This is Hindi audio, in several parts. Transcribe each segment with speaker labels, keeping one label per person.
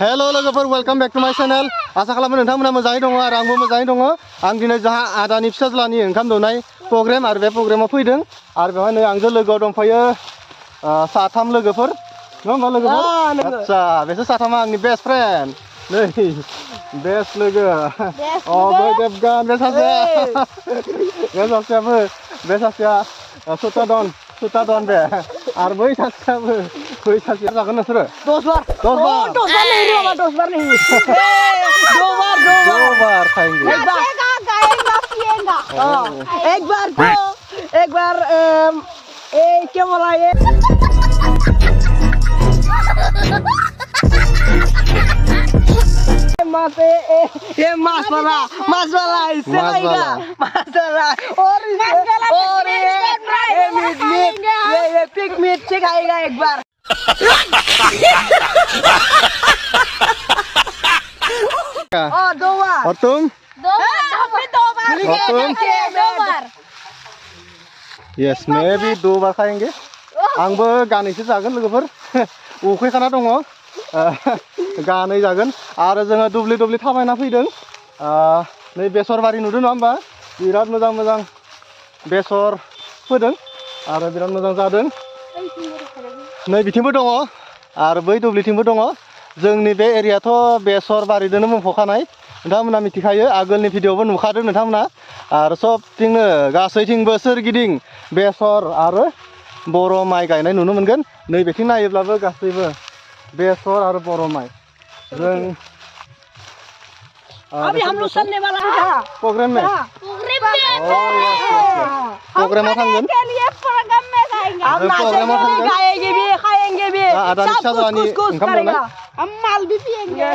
Speaker 1: हेलो लोगोफोर welcome back to my channel आसा खालामो नोंथांमोना मोजाङै दङ आरो आंबो मोजाङै दङ आं दिनै जोंहा आदानि फिसाज्लानि ओंखाम दौनाय प्रग्राम आरो बे प्रग्रामाव फैदों आरो बेवहाय नै आंजों लोगोआव दंफायो साथाम लोगोफोर नङा होमबा लोगोफोर आच्छा बेसोर साथामा आंनि बेस्ट फ्रेन्ड नै बेस्ट लोगो बै देबगान बे सासेयाबो बे सासेया सुता दन बे आरो बै सासेयाबो जागोन नोंसोरो 10 बार नहीं 2 बार खाएंगे
Speaker 2: एक बार क्या बोला ये ये मास वाला इससे आएगा मास वाला और ये पिग मीट सिखाएगा एक बार और 2 बार
Speaker 1: और तुम
Speaker 2: 2 बार
Speaker 1: यस मैं भी 2 बार खाएंगे आंबो गानैसो जागोन लोगोफोर उखैखाना दङ गानै जागोन आरो जोङो दुब्लि थाबायना फैदों नै बेसर बारि नुदों नङा होमबा बिराद मोजां बेसर फोदों आरो बिराद मोजां जादों नै बिथिंबो दङ आरो बै दुब्लिथिंबो दङ जोंनि बे एरियाथ' बेसर बारिजोंनो बुंफबखानाय नोंथांमोना मिथिखायो आगोलनि भिडिअबो नुखादों नोंथांमोना आरो सबथिंनो गासैथिंबो सोरगिदिं बेसर आरो बर' माइ गायनाय नुनो मोनगोन नै बेथिं नायोब्लाबो गासैबो बेसर और बर' माइ जों
Speaker 2: अभी हम लोग चलने वाला है
Speaker 1: प्रोग्राम में प्रोग्राम में थांगोन
Speaker 2: हम गाएंगे भी खाएंगे भी सब कुछ करेगा हम माल भी पिएंगे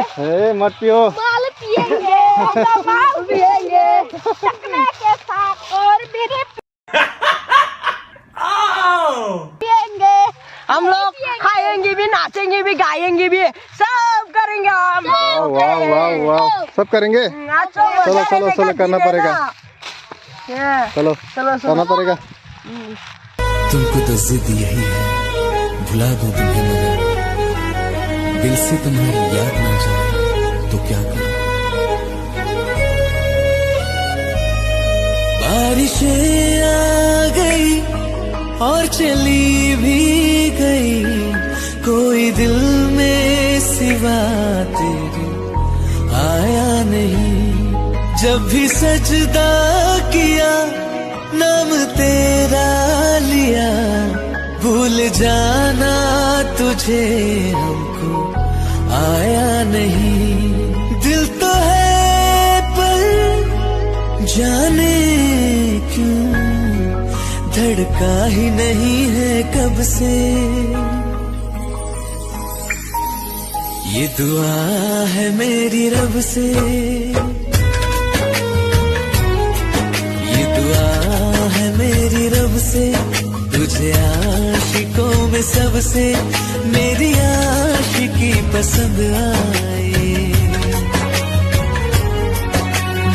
Speaker 1: मत पियो
Speaker 2: माल पिएंगे माल पिएंगे चकना के साथ और मेरे पिएंगे हम लोग खाएंगे भी नाचेंगे भी गाएंगे भी सब करेंगे हम
Speaker 1: वाह सब करेंगे चलो करना पड़ेगा चलो करना पड़ेगा
Speaker 3: तुमको तो जिद यही है भुला दो तुम्हें मगर दिल से तुम्हारी याद ना जाए तो क्या करूं बारिशें आ गई और चली भी गई कोई दिल में सिवा तेरे आया नहीं जब भी सजदा किया नाम तेरा लिया भूल जाना तुझे हमको आया नहीं दिल तो है पर जाने क्यों धड़का ही नहीं है कब से ये दुआ है मेरी रब से ये दुआ है मेरी रब से तुझे आशिकों में सबसे मेरी आशिकी पसंद आए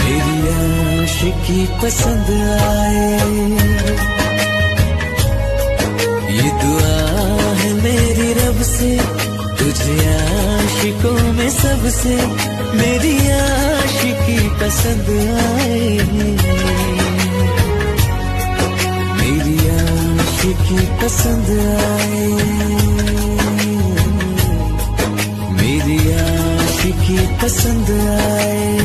Speaker 3: मेरी आशिकी पसंद आए ये दुआ है मेरी रब से तुझे आशिकों में सबसे मेरी आशिकी पसंद आए मेरी आशिकी पसंद आए मेरी आशिकी पसंद आए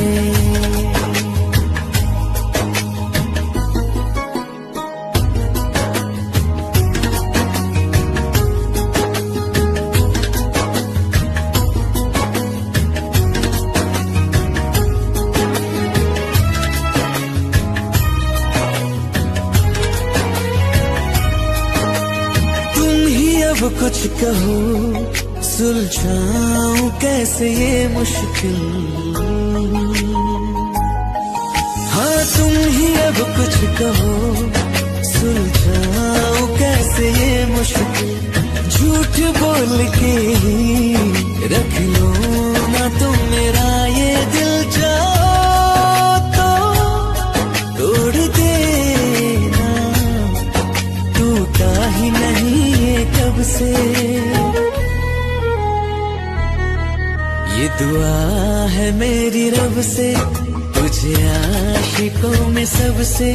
Speaker 3: अब कुछ कहो सुलझाऊं कैसे ये मुश्किल हाँ तुम ही अब कुछ कहो सुलझाऊं कैसे ये मुश्किल झूठ बोल के ही रख लो ना तुम मेरा ये दिल जाओ तो तोड़ देना टूटा ही नहीं ये कब से ये दुआ है मेरी रब से, तुझे आशिकों में सबसे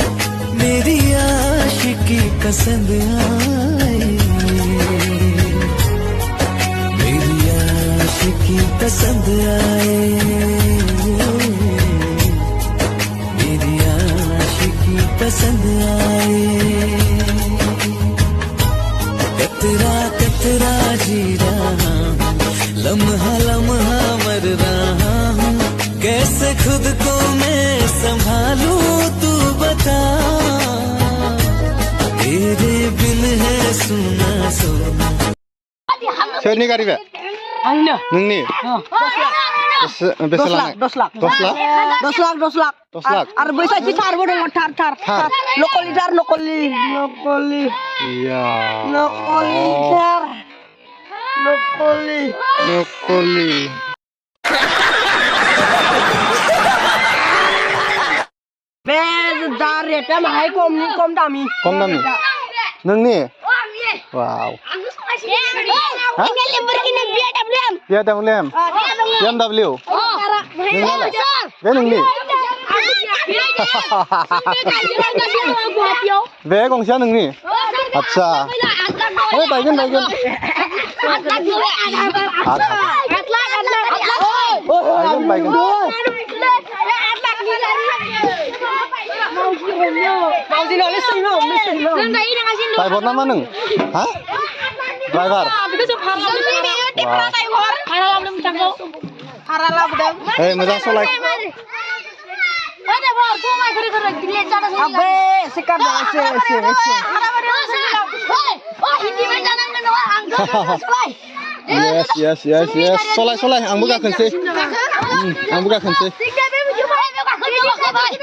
Speaker 3: मेरी आशिकी पसंद आए, मेरी आशिकी पसंद आए, मेरी आशिकी पसंद आए। कतरा कतरा जी रहा हूँ, लम्हा लम्हा मर रहा हूँ, कैसे खुद को मैं संभालूं तू बता, तेरे बिन है सुना सुना।
Speaker 1: सोरनि गारि बे?
Speaker 2: आंनो
Speaker 1: नोंनि?
Speaker 2: 10 लाख 10 लाख
Speaker 1: 10 लाख
Speaker 2: 10 लाख 10 लाख
Speaker 1: 10 लाख
Speaker 2: आरो बै साइडथि थारबो दङ थार नकलि थार नकलि
Speaker 1: iya
Speaker 2: थार नकलि बे दा रेटआ माहाय खम दामि
Speaker 1: नोंनि? वाव BMW नोंनालाय? बे नोंनि? बे गंसेया नोंनि? आच्छा ओइ बायगोन बायगोन ड्राइभार नामा नों? हा ड्राइभार ओइ मोजां सलाय
Speaker 2: अबे सिकार एसे
Speaker 1: yes सलाय आंबो गाखोनोसै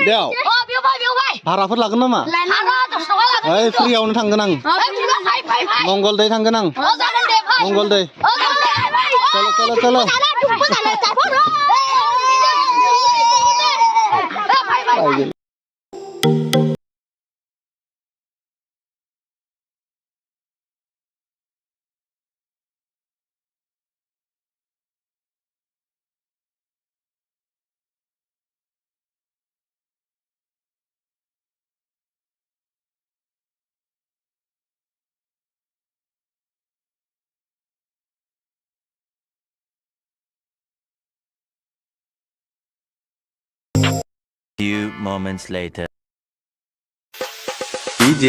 Speaker 1: बेयाव भाराफोर लागोन नामा? ओइ फ्रियावनो थांगोन आं मंगलदै थांगोन आं मंगलदै चलो
Speaker 4: Few moments later.
Speaker 3: DJ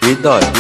Speaker 3: Hৃদয়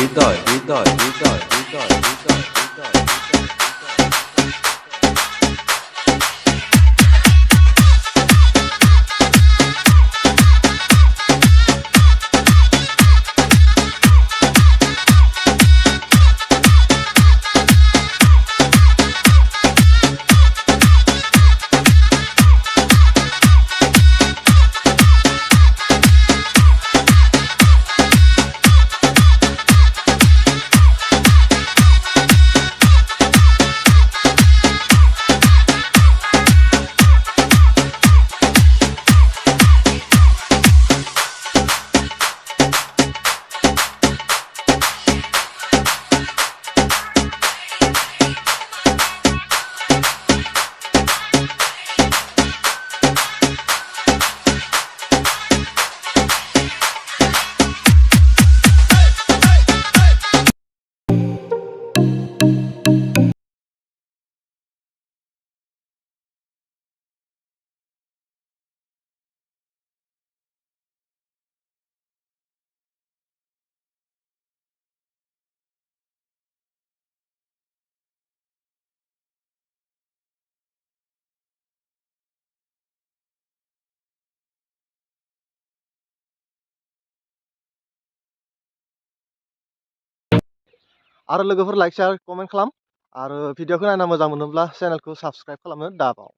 Speaker 1: आरो लोगोफोर लाइक शेयार कमेन्ट खालाम आरो भिडिअखौ नायना मोजां मोनोब्ला चेनेलखौ साबस्क्राइब खालामनो दाबाव।